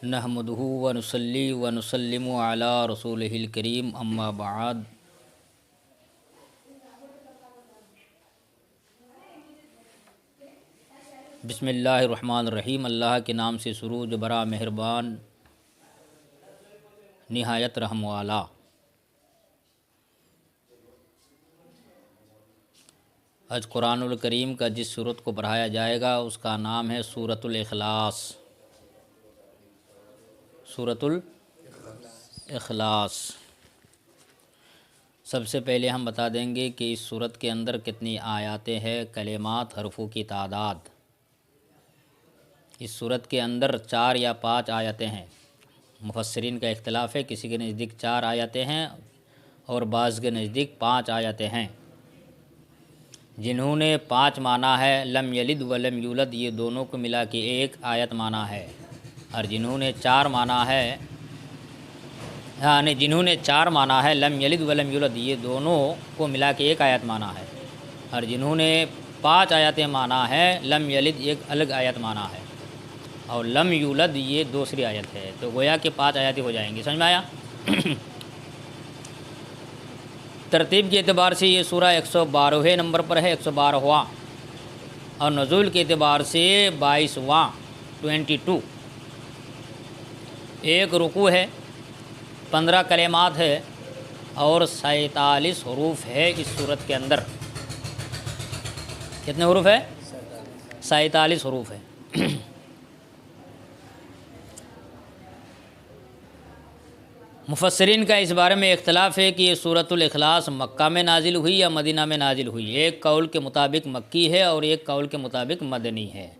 नहमदुहु व नुसल्ली व नुसल्लिमु अला रसूलिहिल करीम अम्मा बाद। बिस्मिल्लाहिर्रहमानिर्रहीम। अल्लाह के नाम से शुरू जो बड़ा मेहरबान निहायत रहम वाला। आज कुरानुल करीम का जिस सूरत को पढ़ाया जाएगा उसका नाम है सूरतुल इखलास। सूरतुल इखलास। सबसे पहले हम बता देंगे कि इस सूरत के अंदर कितनी आयातें हैं, कलेमात, हरफों की तादाद। इस सूरत के अंदर 4 या 5 आयतें हैं। मुफस्सिरीन का इख्तिलाफ है, किसी के नज़दीक 4 आयतें हैं और बाज़ के नज़दीक 5 आयतें हैं। जिन्होंने 5 माना है, लम यलिद व लम यूलद, ये दोनों को मिला के 1 आयत माना है। और जिन्होंने 4 माना है, यानी जिन्होंने 4 माना है, लम यलिद व लम यूलद, ये दोनों को मिला के 1 आयत माना है। और जिन्होंने 5 आयतें माना है, लम यलिद एक अलग आयत माना है और लम यूलद ये दूसरी आयत है। तो गोया कि 5 आयतें हो जाएंगी। समझ में आया? तरतीब के एतबार से ये सूरा 112वें नंबर पर है, 112वां। और नज़ूल के एतबार से 22वां, 22। एक रुकू है, 15 कलेमात है और 47 हरूफ है इस सूरत के अंदर। कितने हरूफ है? 47 हरूफ है। मुफस्सिरीन का इस बारे में इख्तिलाफ है कि ये सूरतुल इखलास मक्का में नाजिल हुई या मदीना में नाजिल हुई। एक कौल के मुताबिक मक्की है और एक कौल के मुताबिक मदनी है।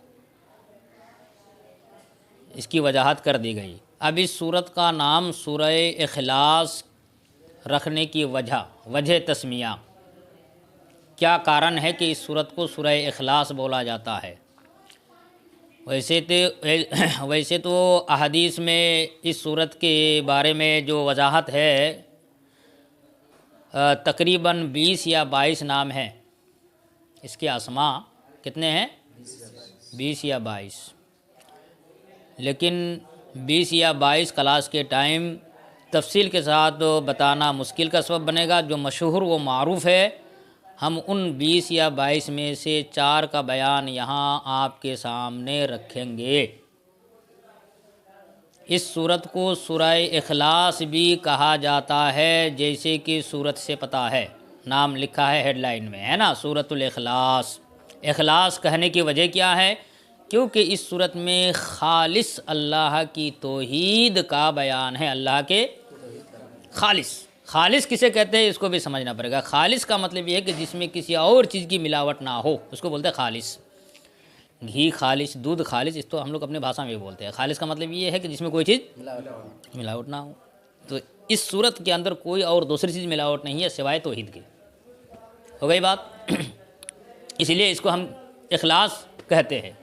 इसकी वजाहत कर दी गई। अब इस सूरत का नाम सूरह इखलास रखने की वजह तस्मिया, क्या कारण है कि इस सूरत को सूरह इखलास बोला जाता है? वैसे तो अहदीस में इस सूरत के बारे में जो वजाहत है, तकरीबन 20 या 22 नाम है। इसके असमा कितने हैं? 20 या 22। लेकिन 20 या 22 क्लास के टाइम तफसील के साथ बताना मुश्किल का सबब बनेगा। जो मशहूर व मारूफ़ है, हम उन 20 या 22 में से 4 का बयान यहाँ आपके सामने रखेंगे। इस सूरत को सूरह इखलास भी कहा जाता है, जैसे कि सूरत से पता है, नाम लिखा है हेडलाइन में, है ना, सूरतुल इखलास। इखलास कहने की वजह क्या है? क्योंकि इस सूरत में खालिस अल्लाह की तौहीद का बयान है। अल्लाह के खालिस किसे कहते हैं इसको भी समझना पड़ेगा। खालिस का मतलब ये है कि जिसमें किसी और चीज़ की मिलावट ना हो, उसको बोलते हैं खालिस। घी खालिस, दूध खालिस, इस तो हम लोग अपने भाषा में भी बोलते हैं। खालिस का मतलब ये है कि जिसमें कोई चीज़ मिलावट ना हो। तो इस सूरत के अंदर कोई और दूसरी चीज़ मिलावट नहीं है सिवाय तौहीद के। हो गई बात? इसलिए इसको हम इखलास कहते हैं।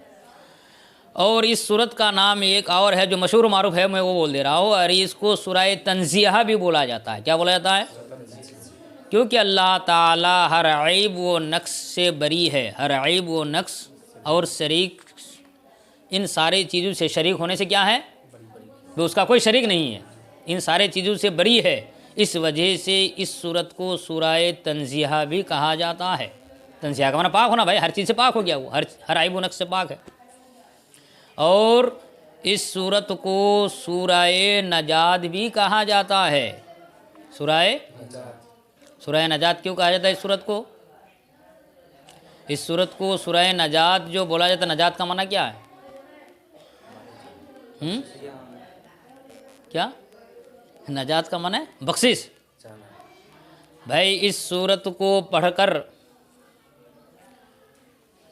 और इस सूरत का नाम एक और है जो मशहूर मारूफ है, मैं वो बोल दे रहा हूँ। और इसको सूरह तंज़िया भी बोला जाता है। क्या बोला जाता है? क्योंकि अल्लाह ताला हर ऐब व नक्स से बरी है। हर ऐब व नक्स और शरीक, इन सारे चीज़ों से, शरीक होने से क्या है? तो उसका कोई शरीक नहीं है, इन सारे चीज़ों से बरी है। इस वजह से इस सूरत को सूरह तंज़िया भी कहा जाता है। तंज़िया का माना पाक होना भाई, हर चीज़ से पाक हो गया वो, हर ऐब व नक्स से पाक है। और इस सूरत को सूरह नजात भी कहा जाता है। सूरह नजात क्यों कहा जाता है इस सूरत को? इस सूरत को सूरह नजात जो बोला जाता है, नजात का माना क्या है? क्या नजात का माना है? बख्शिश। भाई इस सूरत को पढ़कर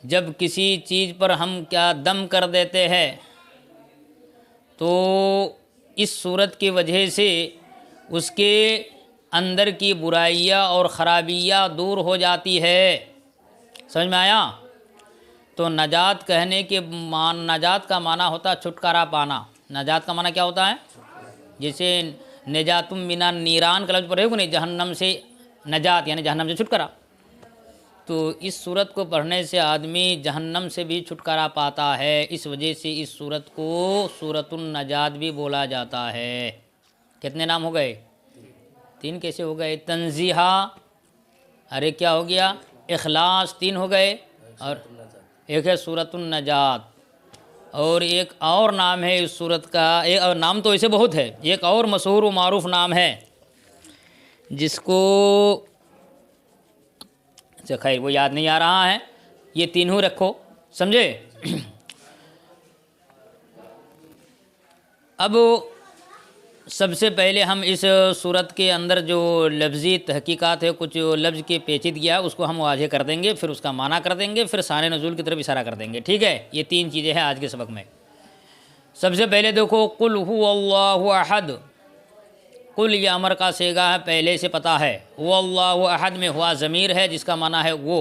जब किसी चीज़ पर हम क्या दम कर देते हैं, तो इस सूरत की वजह से उसके अंदर की बुराइयां और ख़राबियाँ दूर हो जाती है। समझ में आया? तो नजात कहने के नजात का माना होता है छुटकारा पाना। नजात का माना क्या होता है? जैसे नजातुम मिना नीरान का लफ्ज़ पढ़े हो नहीं, जहन्नम से नजात यानी जहन्नम से छुटकारा। तो इस सूरत को पढ़ने से आदमी जहन्नम से भी छुटकारा पाता है। इस वजह से इस सूरत को सूरतुन नजात भी बोला जाता है। कितने नाम हो गए? 3 कैसे हो गए? तंजीहा, अरे क्या हो गया? इखलास, 3 हो गए, और एक है सूरतुन नजात। और एक और नाम है इस सूरत का, एक और नाम तो ऐसे बहुत है, एक और मशहूर व मारूफ नाम है जिसको, अच्छा खैर वो याद नहीं आ रहा है, ये तीनों रखो, समझे। अब सबसे पहले हम इस सूरत के अंदर जो लफ्ज़ी तहकीकात है, कुछ लफ्ज़ के पेचीदगियाँ, उसको हम वाज़ेह कर देंगे, फिर उसका माना कर देंगे, फिर शान नज़ूल की तरफ इशारा कर देंगे। ठीक है, ये 3 चीज़ें हैं आज के सबक में। सबसे पहले देखो, कुल हुवल्लाहु अहद। कुल ये अमर का सेगा है, पहले से पता है। हुवल्लाहु अहद में हुआ ज़मीर है जिसका माना है वो।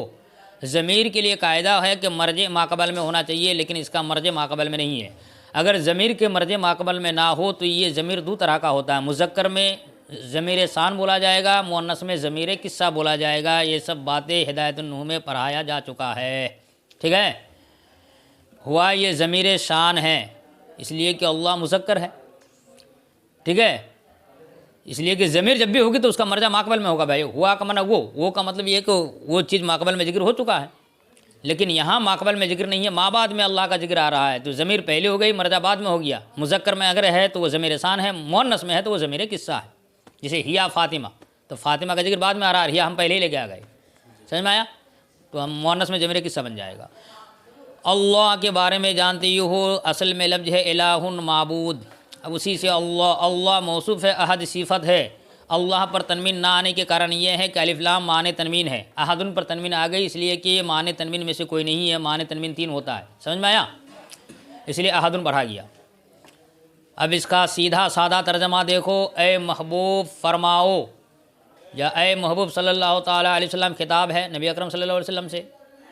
ज़मीर के लिए कायदा है कि मर्ज माकबल में होना चाहिए, लेकिन इसका मर्ज माकबल में नहीं है। अगर ज़मीर के मर्ज माकबल में ना हो तो ये ज़मीर 2 तरह का होता है। मुज़क्कर में ज़मीर शान बोला जाएगा, मुअन्नस में ज़मीर किस्सा बोला जाएगा। ये सब बातें हिदायतुन्नूह में पढ़ाया जा चुका है। ठीक है, हुआ ये ज़मीर शान है इसलिए कि अल्लाह मुज़क्कर है। ठीक है, इसलिए कि ज़मीर जब भी होगी तो उसका मर्जा माकबल में होगा। भाई हुआ का माना वो का मतलब ये कि वो चीज़ माकबल में जिक्र हो चुका है, लेकिन यहाँ माकबल में जिक्र नहीं है, माँ बाद में अल्लाह का जिक्र आ रहा है। तो ज़मीर पहले हो गई, मर्जा बाद में हो गया। मुज़क्कर में अगर है तो वो ज़मीर शान है, मुअन्नस में है तो वो ज़मीर किस्सा है। जैसे हिया फ़ातिमा, तो फ़ातिमा का जिक्र बाद में आ रहा है, हिया हम पहले ही लेके आ गए। समझ में आया? तो हम मुअन्नस में ज़मीर किस्सा बन जाएगा। अल्लाह के बारे में जानते हो, असल में लफ्ज़ है इलाहुन माबूद। अब उसी से अल्लाह मौसूफ़ है, अहद सिफत है। अल्लाह पर तनवीन ना आने के कारण ये है कि अलिफ लाम माने तनवीन है, अहदुन पर तनवीन आ गई इसलिए कि ये माने तनवीन में से कोई नहीं है। माने तनवीन 3 होता है, समझ में आया? इसलिए अहदुन बढ़ा गया। अब इसका सीधा सादा तर्जमा देखो, ए महबूब फरमाओ, या ए महबूब सल्लल्लाहु ताला अलैहि वसल्लम खिताब है नबी अकरम सल्लल्लाहु अलैहि वसल्लम से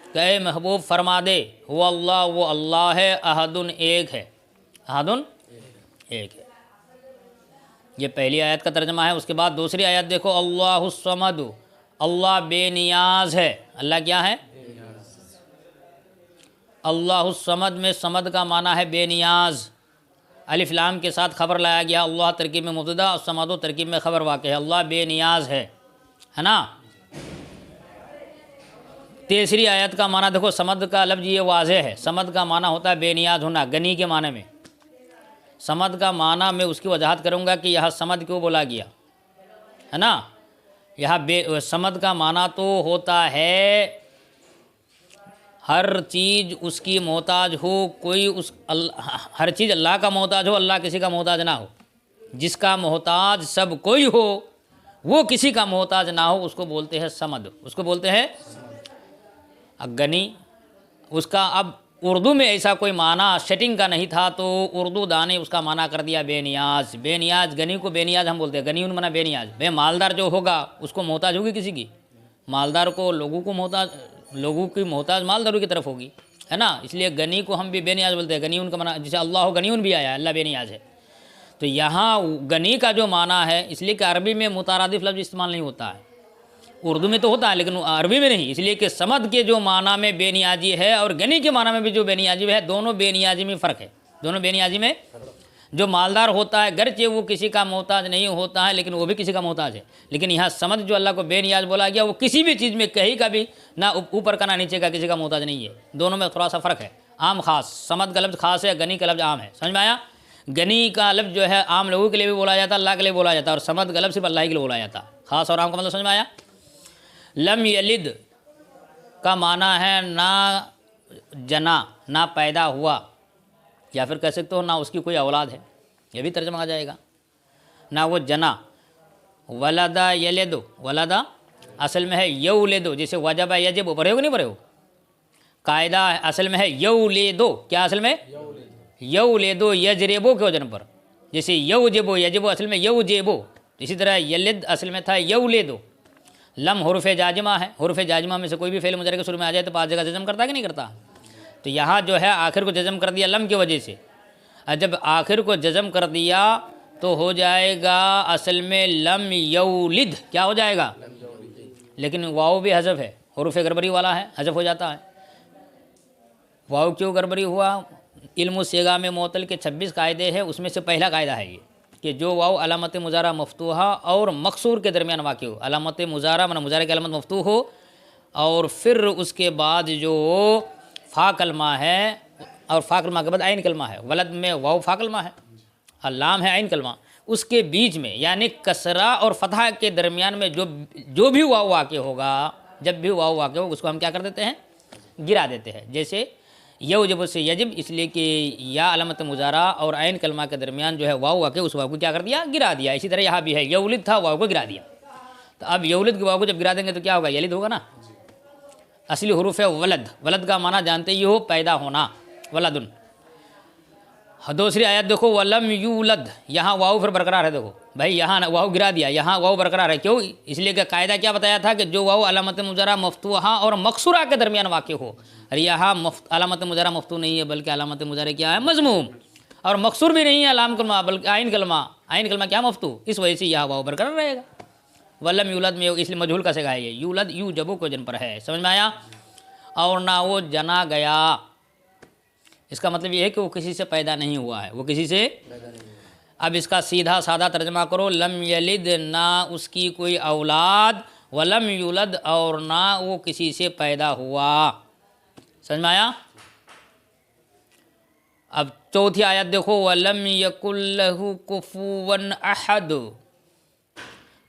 कि ए महबूब फरमा दे, वो अल्लाह है, अहदुन एक है, अहदुन एक है। ये पहली आयत का तर्जमा है। उसके बाद दूसरी आयत देखो, अल्लाहुस समद, अल्लाह बेनियाज है। अल्लाह क्या है? अल्लाहुस समद में समद का माना है बेनियाज। अलिफ लाम के साथ खबर लाया गया, अल्लाह तरकीब में मुब्तदा और समदो तरकीब में खबर वाक़ है। अल्लाह बेनियाज है ना। तीसरी आयत का माना देखो, समद का लफ्ज़ ये वाज़ेह है। समद का माना होता है बेनियाज होना, गनी के माने में। समद का माना मैं उसकी वजाहत करूँगा कि यह समद क्यों बोला गया है ना। यह समद का माना तो होता है हर चीज़ उसकी मोहताज हो, कोई हर चीज़ अल्लाह का मोहताज हो, अल्लाह किसी का मोहताज ना हो। जिसका मोहताज सब कोई हो, वो किसी का मोहताज ना हो, उसको बोलते हैं समद, उसको बोलते हैं गनी। उसका अब उर्दू में ऐसा कोई माना सेटिंग का नहीं था, तो उर्दू दाने उसका माना कर दिया बेनियाज। बेनियाज, गनी को बेनियाज हम बोलते हैं। गनी उन मना बेनियाज। भाई मालदार जो होगा उसको मोहताज होगी किसी की, मालदार को लोगों को मोहताज, लोगों की मोहताज मालदारों की तरफ होगी, है ना। इसलिए गनी को हम भी बेनियाज बोलते हैं। गनी उनका माना, जैसे अल्लाह हो गनी उन भी आया, अल्लाह बेनियाज है। तो यहाँ गनी का जो माना है, इसलिए कि अरबी में मुतारादिफ लफ्ज़ इस्तेमाल नहीं होता है, उर्दू में तो होता है लेकिन अरबी में नहीं। इसलिए कि समद के जो माना में बेनियाजी है और गनी के माना में भी जो बेनियाजी है, दोनों बेनियाजी में फ़र्क है। दोनों बेनियाजी में जो मालदार होता है, गरचे वो किसी का मोहताज नहीं होता है, लेकिन वो भी किसी का मोहताज है। लेकिन यहाँ समद जो अल्लाह को बेनियाज बोला गया, वो किसी भी चीज़ में कहीं का भी ना ऊपर का ना नीचे का किसी का मोहताज नहीं है। दोनों में थोड़ा सा फ़र्क है, आम खास। समद का लफ्ज़ खास है, गनी का लफ्ज़ आम है। समझ में आया? गनी का लफ्ज़ जो है आम लोगों के लिए भी बोला जाता है, अल्लाह के लिए बोला जाता है, और समद का लफ्ज़ सिर्फ अल्लाह के लिए बोला जाता है। खास और आम का मतलब समझ में आया? लम यलिद का माना है ना जना, ना पैदा हुआ, या फिर कह सकते हो ना उसकी कोई औलाद है, यह भी तर्जमा आ जाएगा। ना वो जना। वलदा यलिदो, वलदा असल में है यौलिदो, जैसे वजबा यजिब, पढ़े हो नहीं पढ़े हो? कायदा असल में है यौलिदो। क्या असल में? यौलिदो यजरेबो के वजन पर। जैसे यौजिबो यजिबो असल में यौजेबो, इसी तरह यलिद असल में था यौलिदो। लम हुर्फ़ जाजिमा है, हुर्फ़ जाजिमा में से कोई भी फ़ेल मुज़ारे के शुरू में आ जाए तो 5 जगह जज़म करता है कि नहीं करता? तो यहाँ जो है आखिर को जज़म कर दिया लम की वजह से। और जब आखिर को जज़म कर दिया तो हो जाएगा असल में लम यौलिद। क्या हो जाएगा? लेकिन वाव भी हज़फ है, हरूफ गड़बड़ी वाला है, हज़फ हो जाता है। वाव क्यों गड़बड़ी हुआ? इल्म सेगा में मोतल के 26 कायदे हैं, उसमें से पहला कायदा है ये कि जो वाव अलामत मुजारा मफ्तूहा और मकसूर के दरमियान वाक़ हो, अलामत मुजारा माना मुजारा की अलामत मफ्तूह हो, और फिर उसके बाद जो फ़ा कलमा है और फ़ा कलमा के बाद आइन कलमा है, वलद में वाव फ़ा कलमा है, अल्लाम है आइन कलमा, उसके बीच में यानी कसरा और फतह के दरमियान में जो भी वाव वाक़ होगा, जब भी वाव वाक़ हो उसको हम क्या कर देते हैं? गिरा देते हैं। जैसे यवजब से यजिब, इसलिए कि या अलामत मुजारा और आइन कलमा के दरमियान जो है वाव वाक़, उस वाव को क्या कर दिया? गिरा दिया। इसी तरह यहाँ भी है, यौलिद था, वाव को गिरा दिया। तो अब यौलिद के वाव को जब गिरा देंगे तो क्या होगा? यलिद होगा ना। असली हरूफ है वलद, वलद का माना जानते ही हो पैदा होना, वलदुन। दूसरी आयत देखो, वलम यूलद, यहाँ वाव फिर बरकरार है। देखो भाई यहाँ वाव गिरा दिया, यहाँ वाव बरकरार है। क्यों? इसलिए कि कायदा क्या बताया था कि जो वाव अलामत मुजारा मफ्तूहा और मकसूरा के दरमियान वाक़ हो, अरे यहाँ अलामत मुजारा मफ्तू नहीं है, बल्कि अलामत मुजारा क्या है? मज़मूम, और मकसूर भी नहीं है अलाम कलमा, बल्कि आइन कलमा, आइन कलमा क्या? मफ्तू। इस वजह से यह वाव बरकरार रहेगा। वलम यूलद में इसलिए मजहूल का सिगा है ये, यूलद यू जबू को जन पर है, समझ में आया? और ना वो जना गया, इसका मतलब ये है कि वो किसी से पैदा नहीं हुआ है, वो किसी से अब इसका सीधा सादा तर्जमा करो, लम यलिद, ना उसकी कोई औलाद, वलम यूलद, और ना वो किसी से पैदा हुआ। समझ में आया? अब चौथी आयत देखो, वलम यकुल्लहु कुफुवन अहद।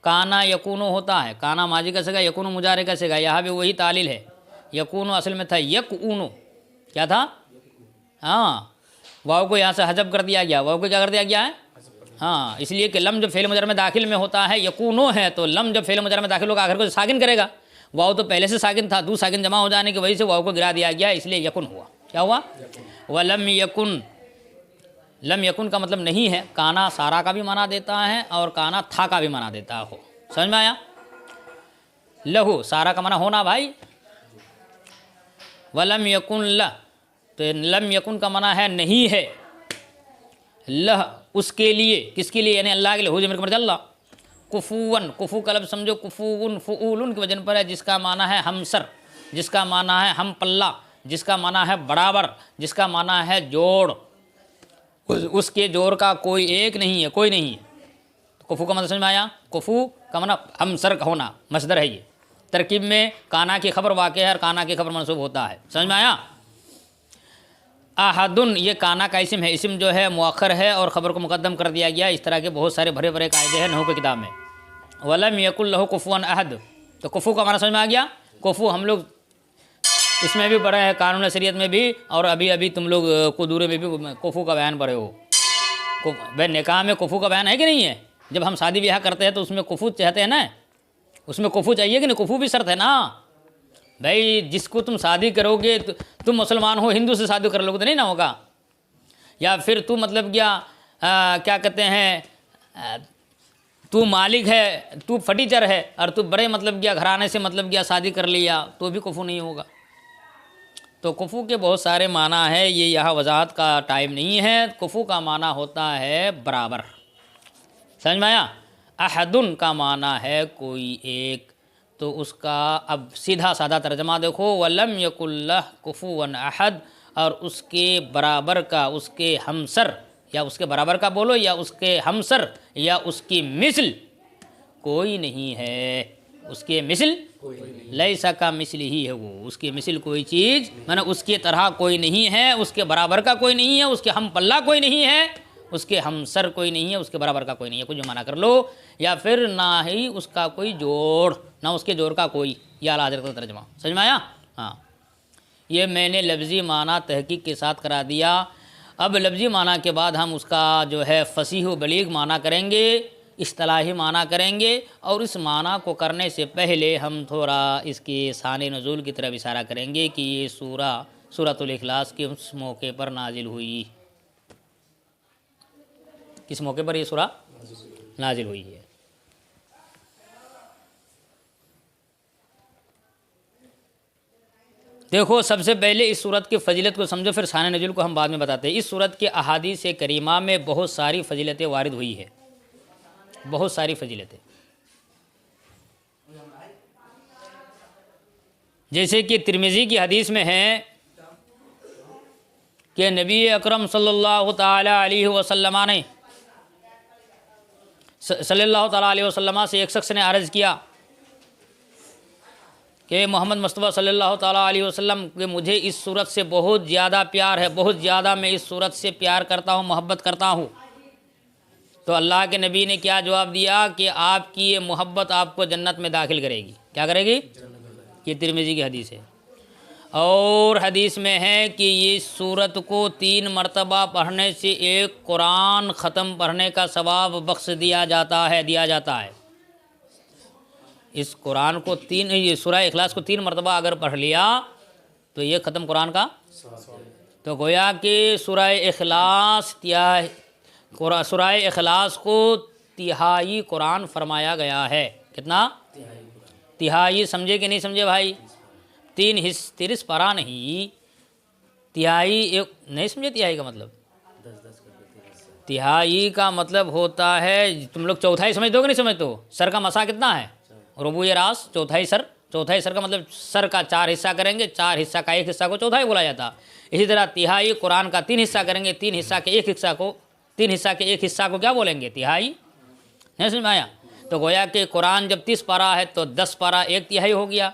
काना यकूनो होता है, काना माजी का सिगा, यकूनो मुजारे का सिगा, यहाँ भी वही तालील है। यकूनो असल में था यकूनो, क्या था? हाँ, वाव को यहाँ से हजब कर दिया गया, वाव को क्या कर दिया गया है? हाँ, इसलिए कि लम जब फेल मुजर में दाखिल में होता है, यकूनो है, तो लम जब फेल मुजर में दाखिल होगा आखिर को साकिन करेगा। वाव तो पहले से साकिन था, दू साकिन जमा हो जाने की वजह से वाव को गिरा दिया गया, इसलिए यकुन हुआ। क्या हुआ? वलम यकुन, लम यकुन का मतलब नहीं है। काना सारा का भी माना देता है और काना था का भी माना देता हो। समझ में आया? लहू सारा का माना होना भाई, वलम यकुन ल, तो लम यकुन का माना है नहीं है, लह उसके लिए, किसके लिए? यानी अल्लाह के लिए, हो जमर अल्लाह। कुफूवन, कुफू का लफ्ज़ समझो, कुफून फ़ुऊलुन के वजन पर है, जिसका माना है हमसर, जिसका माना है हम पल्ला, जिसका माना है बराबर, जिसका माना है जोड़, उसके जोड़ का कोई एक नहीं है, कोई नहीं है। तो कुफू का मतलब समझ में आया? कुफू का माना हमसर का होना, मसदर है ये। तरकीब में काना की खबर वाक़े है और काना की खबर मनसूब होता है। समझ में आया? आहदुन, ये काना का इस्म है, इस्म जो है मुअख्खर है और ख़बर को मुकद्दम कर दिया गया। इस तरह के बहुत सारे भरे भरे कायदे हैं नहू की किताब में। वलम यकुल लहू कुफुवन अहद, तो कुफू का माना समझ में आ गया? कुफू हम लोग इसमें भी पढ़े हैं, कानून शरीयत में भी, और अभी अभी तुम लोग कुदूरे में भी कुफू का बयान पढ़े हो। भाई निकाह में कुफू का बयान है कि नहीं है? जब हम शादी ब्याह करते हैं तो उसमें कुफू चाहते हैं ना, उसमें कुफू चाहिए कि नहीं? कुफू भी शर्त है ना भाई। जिसको तुम शादी करोगे, तुम मुसलमान हो, हिंदू से शादी कर लोगे तो नहीं ना होगा। या फिर तू मतलब क्या कहते हैं, तू मालिक है, तू फटीचर है, और तू बड़े मतलब घराने से मतलब शादी कर लिया, तो भी कुफू नहीं होगा। तो कुफू के बहुत सारे माना है, ये यहाँ वजाहत का टाइम नहीं है। कुफू का माना होता है बराबर। समझ में आया? अहदुन का माना है कोई एक, तो उसका अब सीधा सादा तर्जमा देखो, वलम यकुल्लह कुफुवन अहद, और उसके बराबर का, उसके हमसर, या उसके बराबर का बोलो, या उसके हमसर, या उसकी मिसल कोई नहीं है। उसके मिसल लैसा का मिसल ही है वो, उसके मिसल कोई चीज़ माना उसके तरह कोई नहीं है, उसके बराबर का कोई नहीं है, उसके हम पल्ला कोई नहीं है, उसके हमसर कोई नहीं है, उसके बराबर का कोई नहीं है, कुछ माना कर लो। या फिर ना ही उसका कोई जोड़, ना उसके जोड़ का कोई, या आला हज़रत का तर्जमा। समझ में आया? हाँ, ये मैंने लफ्ज़ी माना तहकीक के साथ करा दिया। अब लफ्ज़ी माना के बाद हम उसका जो है फसीह व बलीग माना करेंगे, इस्तिलाही माना करेंगे, और इस माना को करने से पहले हम थोड़ा इसके शान नुज़ूल की तरफ इशारा करेंगे कि ये सूरतुल इखलास किस मौके पर नाजिल हुई, किस मौके पर ये सूरा नाजिल हुई है। देखो, सबसे पहले इस सूरत की फ़जीलत को समझो, फिर शान नुज़ूल को हम बाद में बताते हैं। इस सूरत के अहादीस करीमा में बहुत सारी फ़जीलतें वारिद हुई है, बहुत सारी फ़जीलतें। जैसे कि तिरमिज़ी की हदीस में है कि नबी अकरम सल्लल्लाहु ताला अलैहि वसल्लम ने सल्लल्लाहु ताला अलैहि वसल्लम से एक शख्स ने अर्ज़ किया कि मोहम्मद मुस्तफ़ा सल्लल्लाहु ताला अलैहि वसल्लम के मुझे इस सूरत से बहुत ज़्यादा प्यार है, बहुत ज़्यादा मैं इस सूरत से प्यार करता हूँ, मोहब्बत करता हूँ। तो अल्लाह के नबी ने क्या जवाब दिया कि आपकी ये मोहब्बत आपको जन्नत में दाखिल करेगी। क्या करेगी? ये तिरमिज़ी की हदीस है। और हदीस में है कि ये सूरत को 3 मरतबा पढ़ने से एक कुरान ख़त्म पढ़ने का सवाब बख्श दिया जाता है। इस कुरान को ये सूरह इखलास को 3 मरतबा अगर पढ़ लिया तो ये ख़त्म कुरान का। तो गोया कि सूरह इखलास को तिहाई कुरान फरमाया गया है। कितना? तिहाई। समझे कि नहीं समझे भाई? 3 पारा नहीं, तिहाई। एक नहीं समझे तिहाई का मतलब? तिहाई का मतलब होता है, तुम लोग चौथाई समझ दो कि नहीं समझ दो? सर का मसा कितना है? रुबू ये रास, चौथाई सर। चौथाई सर का मतलब सर का 4 हिस्सा करेंगे, 4 हिस्सा का 1 हिस्सा को चौथाई बोला जाता। इसी तरह तिहाई कुरान का 3 हिस्सा करेंगे, 3 हिस्सा के 1 हिस्सा को क्या बोलेंगे? तिहाई। नहीं समझ में आया? तो गोया कि कुरान जब 30 पारा है तो 10 पारा 1 तिहाई हो गया,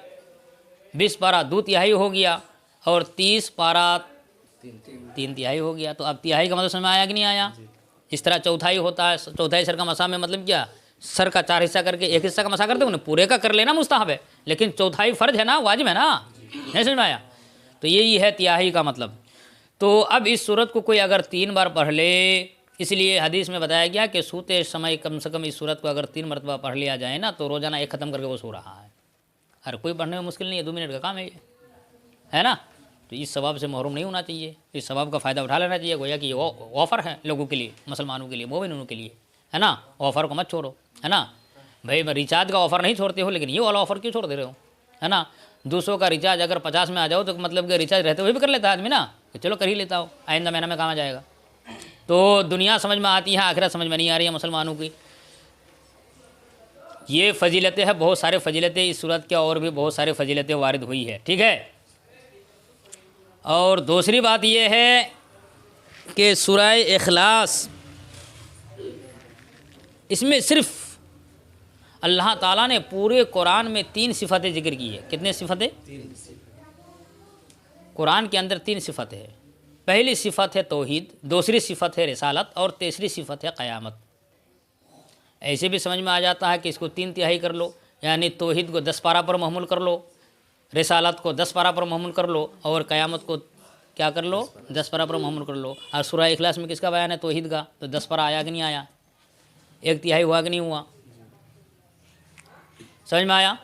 20 पारा 2 तिहाई हो गया, और 30 पारा 3 तिहाई हो गया। तो अब तिहाई का मतलब समझ में आया कि नहीं आया? इस तरह चौथाई होता है। चौथाई सर का मसा में मतलब क्या? सर का 4 हिस्सा करके 1 हिस्सा का मसा करते हो ना, पूरे का कर लेना मुस्ताहब है, लेकिन चौथाई फ़र्ज है ना, वाजिब है ना। नहीं समझ में आया? तो यही है तिहाई का मतलब। तो अब इस सूरत को कोई अगर 3 बार पढ़ ले, इसलिए हदीस में बताया गया कि सोते समय कम से कम इस सूरत को अगर 3 मरतबा पढ़ लिया जाए ना, तो रोज़ाना 1 ख़त्म करके वो सो रहा है। हर कोई पढ़ने में मुश्किल नहीं है, 2 मिनट का काम है ये, है ना। तो इस सवाब से महरूम नहीं होना चाहिए, इस सवाब का फ़ायदा उठा लेना चाहिए। गोया कि ये ऑफ़र है लोगों के लिए, मुसलमानों के लिए, मोमिनों के लिए, है ना। ऑफ़र को मत छोड़ो, है ना भाई। रिचार्ज का ऑफ़र नहीं छोड़ते हो, लेकिन ये वाला ऑफ़र क्यों छोड़ दे रहे हो, है ना। 200 का रिचार्ज अगर 50 में आ जाओ तो मतलब कि रिचार्ज रहते हुए भी कर लेता है आदमी ना, कि चलो कर ही लेता हो, आइंदा महीना में काम आ जाएगा। तो दुनिया समझ में आती है, आखिरत समझ में नहीं आ रही है मुसलमानों की। ये फजीलतें हैं, बहुत सारे फजीलतें इस सूरत के, और भी बहुत सारे फजीलतें वारिद हुई है, ठीक है। और दूसरी बात ये है कि सूरह इखलास, इसमें सिर्फ अल्लाह ताला ने पूरे कुरान में 3 सिफ़तें जिक्र की है। कितने सिफ़तें? 3। कुरान के अंदर 3 सिफ़तें हैं। पहली सिफ़त है तौहीद, दूसरी सिफ़त है रिसालत, और तीसरी सिफ़त है क़यामत। ऐसे भी समझ में आ जाता है कि इसको 3 तिहाई कर लो, यानी तौहीद को 10 पारा पर महमूल कर लो, रिसालत को 10 पारा पर महमूल कर लो, और क़यामत को क्या कर लो? 10 पारा पर महमूल कर लो। और सूरह इखलास में किसका बयान है? तौहीद का। तो 10 पारा आया कि नहीं आया? 1 तिहाई हुआ कि नहीं हुआ? समझ में आया?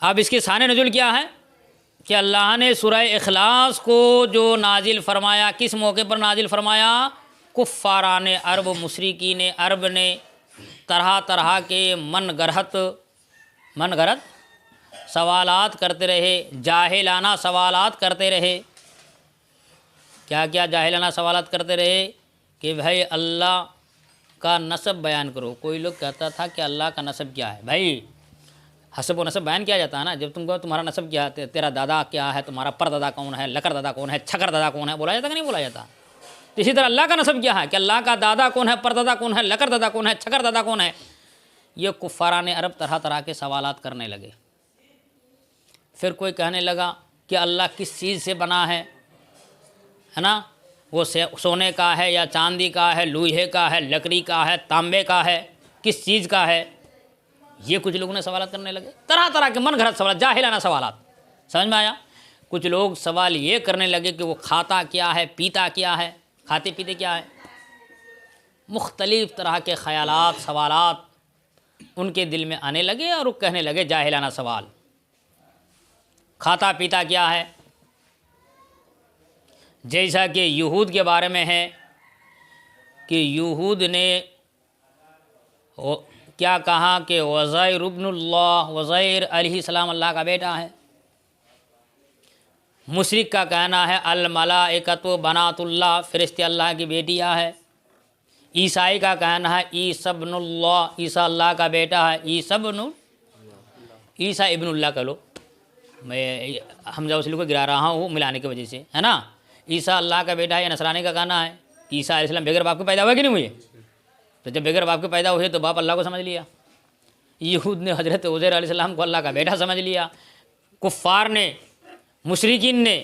अब इसके शान नज़ुल क्या है कि अल्लाह ने सूरह इखलास को जो नाजिल फरमाया, किस मौके पर नाजिल फरमाया? कुफ़ारान अरब, मुशरिकीन अरब ने तरह तरह के मनगढ़ंत सवालात करते रहे, जाहिलाना सवालात करते रहे। क्या क्या जाहिलाना सवालात करते रहे? कि भाई अल्लाह का नसब बयान करो। कोई लोग कहता था कि अल्लाह का नसब क्या है? भाई हसब व नसब बयान किया जाता है ना, जब तुम कहो तुम्हारा नसब क्या है, तेरा दादा क्या है, तुम्हारा परदादा कौन है, लकर दादा कौन है, छकर दादा कौन है, बोला जाता कि नहीं बोला जाता? तो इसी तरह अल्लाह का नसब क्या है, कि अल्लाह का दादा कौन है, परदादा कौन है, लकर दादा कौन है, छकर दादा कौन है। ये कुफ़ारान अरब तरह तरह के सवालात करने लगे। फिर कोई कहने लगा कि अल्लाह किस चीज़ से बना है ना, वो सोने का है या चांदी का है, लोहे का है, लकड़ी का है, तांबे का है, किस चीज़ का है। ये कुछ लोगों ने सवालात करने लगे, तरह तरह के मन घड़त सवाल, जाहिलाना सवालात। समझ में आया? कुछ लोग सवाल ये करने लगे कि वो खाता क्या है, पीता क्या है, खाते पीते क्या है। मुख्तलिफ़ तरह के ख़यालात, सवालात उनके दिल में आने लगे और वो कहने लगे जाहिलाना सवाल। खाता पीता क्या है? जैसा कि यहूद के बारे में है कि यहूद ने क्या कहा कि वज़ैर इब्नुल्लाह, वज़ैर अलैहिस्सलाम अल्लाह का बेटा है। मुशरिक का कहना है अल मलाइकतु बनातुल्लाह, फ़रिश्ते अल्लाह की बेटियाँ है। ईसाई का कहना है ईसा इब्नुल्लाह, ईसा अल्लाह का बेटा है। ईसा इब्नुल्लाह कह लो, मैं हमजा वसील को गिरा रहा हूँ मिलाने की वजह से, है ना। ईसा अल्लाह का बेटा है, या नसरानी का कहना है कि ईसा अलैहिस्सलाम बगैर बाप के पैदा हुआ कि नहीं हुए। तो जब बगैर बाप के पैदा हुए तो बाप अल्लाह को समझ लिया। यहूद ने हज़रत उज़ैर अलैहिस्सलाम को अल्लाह का बेटा समझ लिया। कुफ़ार ने, मुशरिकीन ने,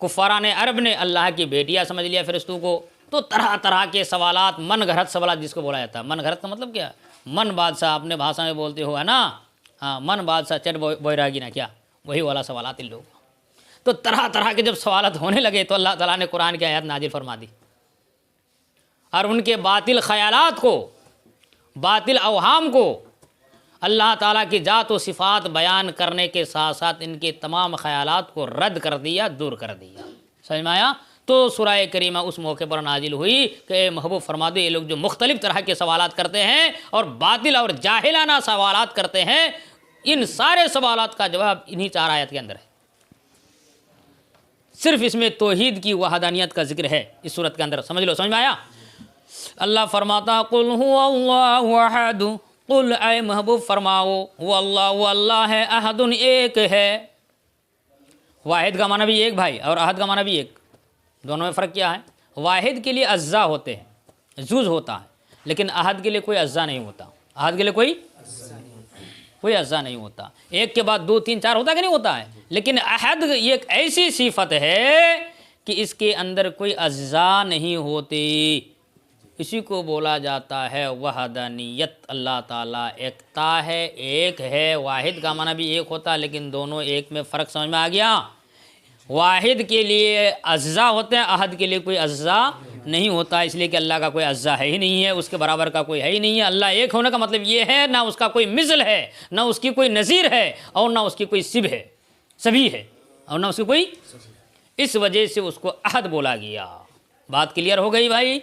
कुफ़ारान अरब ने अल्लाह की बेटियाँ समझ लिया फ़िरिश्तों को। तो तरह तरह के सवालात, मन घड़त सवालात जिसको बोला जाता है। मन घड़त का मतलब क्या? मन बादशाह, अपने भाषा में बोलते हो, है ना। हाँ, मन बादशाह चट बोयरागी ना, क्या वही वाला सवालात इन लोगों। तो तरह तरह के जब सवालात होने लगे तो अल्लाह ताला ने कुरान की आयत नाजिल फरमा दी और उनके बातिल ख़यालात को, बातिल अवहाम को अल्लाह ताला की जात व सिफ़ात बयान करने के साथ साथ इनके तमाम ख़यालात को रद्द कर दिया, दूर कर दिया। समझ में आया। तो सूरह करीमा उस मौके पर नाजिल हुई कि महबूब फरमा दो, ये लोग जो मुख्तलिफ़ तरह के सवालात करते हैं और बातिल और जाहिलाना सवालात करते हैं, इन सारे सवालात का जवाब इन्हीं 4 आयत के अंदर है। सिर्फ इसमें तौहीद की वहदानियत का जिक्र है इस सूरत के अंदर। समझ लो, समझ में आया। अल्लाह फरमाता कुल हुवल्लाहु अहद, कुल ऐ महबूब फरमाओ हुवल्लाहु, अल्लाह है, अहदुन एक है। वाहिद का माना भी एक भाई और अहद का माना भी एक, दोनों में फ़र्क क्या है? वाहिद के लिए अज्जा होते हैं, जुज़ होता है, लेकिन अहद के लिए कोई अज्जा नहीं होता। अहद के लिए कोई अज्जा नहीं होता। एक के बाद 2, 3, 4 होता कि नहीं होता है। लेकिन अहद ये एक ऐसी सिफत है कि इसके अंदर कोई अज्जा नहीं होते। इसी को बोला जाता है वहदानियत। अल्लाह ताला एकता है, एक है। वाहिद का माना भी एक होता, लेकिन दोनों एक में फ़र्क समझ में आ गया। वाहिद के लिए अज्जा होते हैं, अहद के लिए कोई अज्जा नहीं होता, इसलिए कि अल्लाह का कोई अज्जा है ही नहीं है, उसके बराबर का कोई है ही नहीं है। अल्लाह एक होने का मतलब ये है, ना उसका कोई मिसल है, ना उसकी कोई नज़ीर है, और ना उसकी कोई सिब है, सभी है, और ना उसकी कोई। इस वजह से उसको अहद बोला गया। बात क्लियर हो गई भाई।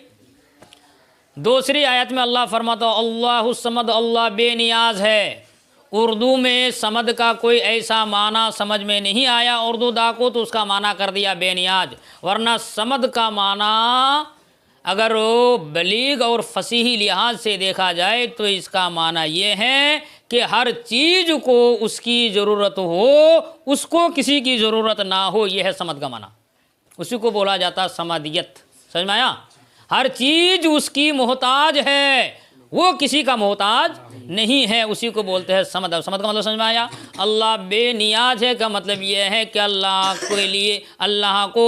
दूसरी आयत में अल्लाह फरमाता अल्लाहु समद, अल्लाह बेनियाज है। उर्दू में समद का कोई ऐसा माना समझ में नहीं आया उर्दू दा को, तो उसका माना कर दिया बेनियाज। वरना समद का माना अगर वो बलीग और फसीही लिहाज से देखा जाए तो इसका माना ये है कि हर चीज़ को उसकी ज़रूरत हो, उसको किसी की ज़रूरत ना हो। यह है समद का माना। उसी को बोला जाता समदियत। समझ में आया। हर चीज़ उसकी मोहताज है, वो किसी का मोहताज नहीं है, उसी को बोलते हैं समद। समद का मतलब समझ में आया। अल्लाह बेनियाज है का मतलब ये है कि अल्लाह के लिए, अल्लाह को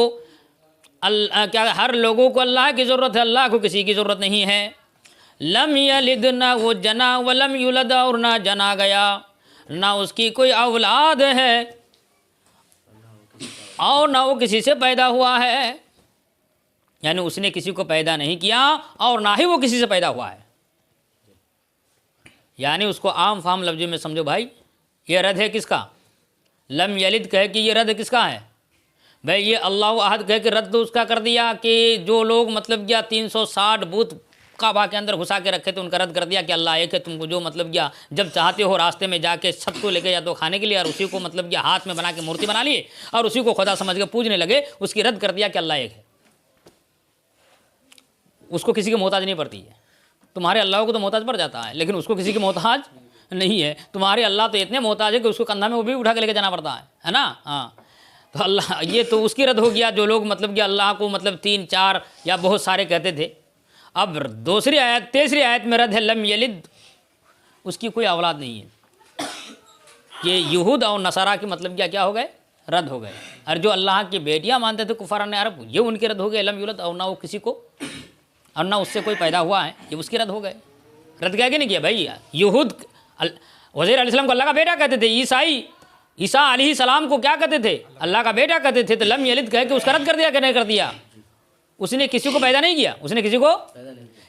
क्या हर लोगों को अल्लाह की ज़रूरत है, अल्लाह को किसी की ज़रूरत नहीं है। लम यलिद, ना वो जना, वलम युलद, और ना जना गया, ना उसकी कोई औलाद है और ना वो किसी से पैदा हुआ है, यानी उसने किसी को पैदा नहीं किया और ना ही वो किसी से पैदा हुआ है। यानी उसको आम फाम लफ्ज़ में समझो भाई, ये रद्द है किसका? लम यलिद कहे कि ये रद्द किसका है भाई? ये अल्लाह अहद कहे कि रद्द उसका कर दिया कि जो लोग मतलब क्या 360 बूत काबा के अंदर घुसा के रखे थे, उनका रद्द कर दिया कि अल्लाह एक है। तुमको जो मतलब क्या जब चाहते हो रास्ते में जाके छत को लेके जाते हो खाने के लिए, और उसी को मतलब क्या हाथ में बना के मूर्ति बना लिए और उसी को खुदा समझ के पूजने लगे, उसकी रद्द कर दिया कि अल्लाह एक है। उसको किसी की मोहताज नहीं पड़ती है। तुम्हारे अल्लाह को तो मोहताज पड़ जाता है, लेकिन उसको किसी की मोहताज नहीं है। तुम्हारे अल्लाह तो इतने मोहताज है कि उसको कंधा में वो भी उठा के लेके जाना पड़ता है ना। हाँ, तो अल्लाह ये तो उसकी रद्द हो गया। जो लोग मतलब कि अल्लाह को मतलब 3, 4 या बहुत सारे कहते थे। अब दूसरी आयत, तीसरी आयत में रद्द है लम यलिद, उसकी कोई औलाद नहीं है। ये यहूद और नसारा की मतलब क्या हो गए? रद्द हो गए। और जो अल्लाह की बेटियाँ मानते थे कुफारान अरब, ये उनके रद्द हो गए लम युलद, और ना वो किसी को और ना उससे कोई पैदा हुआ है, ये उसकी रद्द हो गए। रद्द क्या नहीं किया भाई। यहूद उज़ैर अलैहिस्सलाम को अल्लाह का बेटा कहते थे, ईसा अलैहिस्सलाम को क्या कहते थे? अल्लाह का बेटा कहते थे। तो लम यलिद कह के उसका रद्द कर दिया कि नहीं कर दिया? उसने किसी को पैदा नहीं किया, उसने किसी को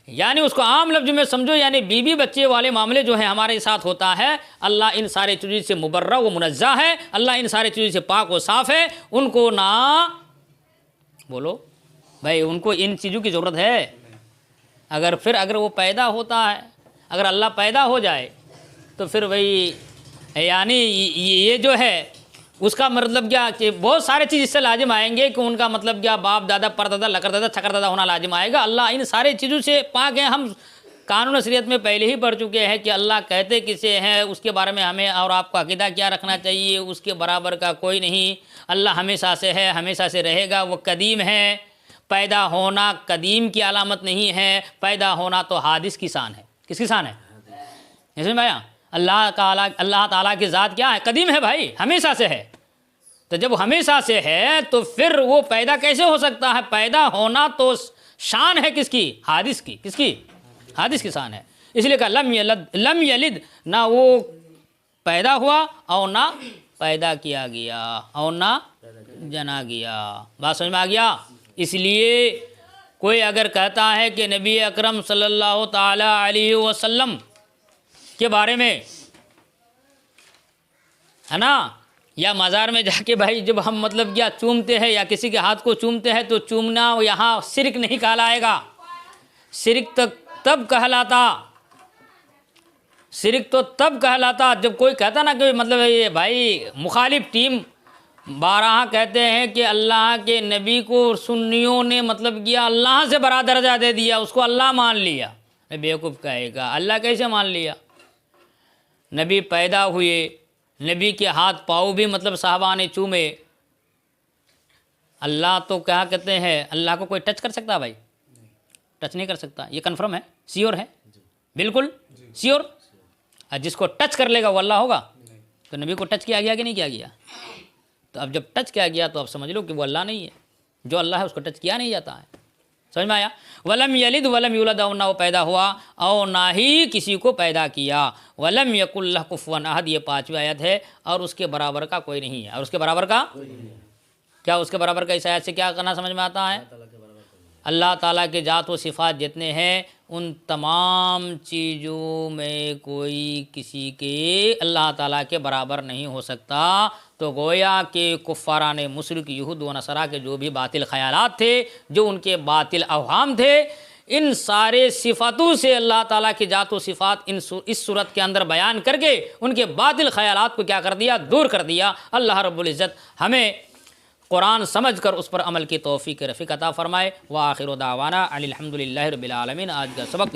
यानी उसको आम लफ्ज़ में समझो, यानी बीबी बच्चे वाले मामले जो है हमारे साथ होता है। अल्लाह इन सारे चीज़ों से मुबर्रा व मुनज़्ज़ा है, अल्लाह इन सारे चीज़ों से पाक व साफ़ है। उनको ना बोलो भाई, उनको इन चीज़ों की ज़रूरत है। अगर वो पैदा होता है, अगर अल्लाह पैदा हो जाए तो फिर वही यानी ये जो है उसका मतलब क्या कि बहुत सारे चीज़ इससे लाजिम आएंगे कि उनका मतलब क्या बाप दादा परदादा लकड़दादा छकरदादा होना लाजिम आएगा। अल्लाह इन सारे चीज़ों से पाक है। हम कानून शरीयत में पहले ही पढ़ चुके हैं कि अल्लाह कहते किसे हैं, उसके बारे में हमें और आपको अकीदा क्या रखना चाहिए, उसके बराबर का कोई नहीं। अल्लाह हमेशा से है, हमेशा से रहेगा, वो कदीम है। पैदा होना कदीम की अलामत नहीं है, पैदा होना तो हादिस की शान है। किसकी शान है? समझ में आया? अल्लाह ताला की ज़ात क्या है? कदीम है भाई, हमेशा से है। तो जब हमेशा से है तो फिर वो पैदा कैसे हो सकता है? पैदा होना तो शान है किसकी? हादिस की। किसकी? हादिस की शान है। इसलिए कहा लम यलिद, ना वो पैदा हुआ और ना पैदा किया गया और ना जना गया। बात समझ में आ गया? इसलिए कोई अगर कहता है कि नबी अकरम सल्लल्लाहु ताला अलैहि वसल्लम के बारे में, है ना, या मज़ार में जाके भाई जब हम मतलब क्या चूमते हैं या किसी के हाथ को चूमते हैं तो चूमना यहाँ शिरक नहीं कहलाएगा। शिरक तो तब कहलाता, शिरक तो तब कहलाता जब कोई कहता ना कि मतलब ये भाई मुखालिफ टीम 12 कहते हैं कि अल्लाह के नबी को सुन्नियों ने मतलब किया अल्लाह से बड़ा दर्जा दे दिया, उसको अल्लाह मान लिया। बेवकूफ़ कहेगा अल्लाह कैसे मान लिया? नबी पैदा हुए, नबी के हाथ पाँव भी मतलब साहबा ने चूमे। अल्लाह तो क्या कहते हैं, अल्लाह को कोई टच कर सकता भाई? टच नहीं कर सकता। ये कन्फर्म है, श्योर है, बिल्कुल श्योर। और जिसको टच कर लेगा वो अल्लाह होगा? तो नबी को टच किया गया कि नहीं किया गया? तो अब जब टच किया गया तो अब समझ लो कि वो अल्लाह नहीं है। जो अल्लाह है उसको टच किया नहीं जाता है। समझ में आया? वलम यलिद वलम यूलद, और ना वो पैदा हुआ और ना ही किसी को पैदा किया। वलम यकुल लहु कुफुवन अहद, ये 5वीं आयत है। और उसके बराबर का कोई नहीं है। और उसके बराबर का क्या? उसके बराबर का इस आयत से क्या करना समझ में आता है? अल्लाह ताला के जात व सिफ़ात जितने हैं उन तमाम चीज़ों में कोई किसी के अल्लाह ताला के बराबर नहीं हो सकता। तो गोया के कुफ़ारान मुशरिक यहूद व नसरा के जो भी बातिल ख़यालात थे, जो उनके बातिल अवहाम थे, इन सारे सिफ़ातों से अल्लाह ताला की जात व सिफ़ात इस सूरत के अंदर बयान करके उनके बातिल ख़यालात को क्या कर दिया? दूर कर दिया। अल्लाह रब्बुल इज़्ज़त हमें कुरान समझ कर उस पर अमल की तौफ़ीक़ रफ़ीक़ अता फ़रमाए। व आखिर दावाना अनिल हम्दुलिल्लाहि रब्बिल आलमीन। आज का सबक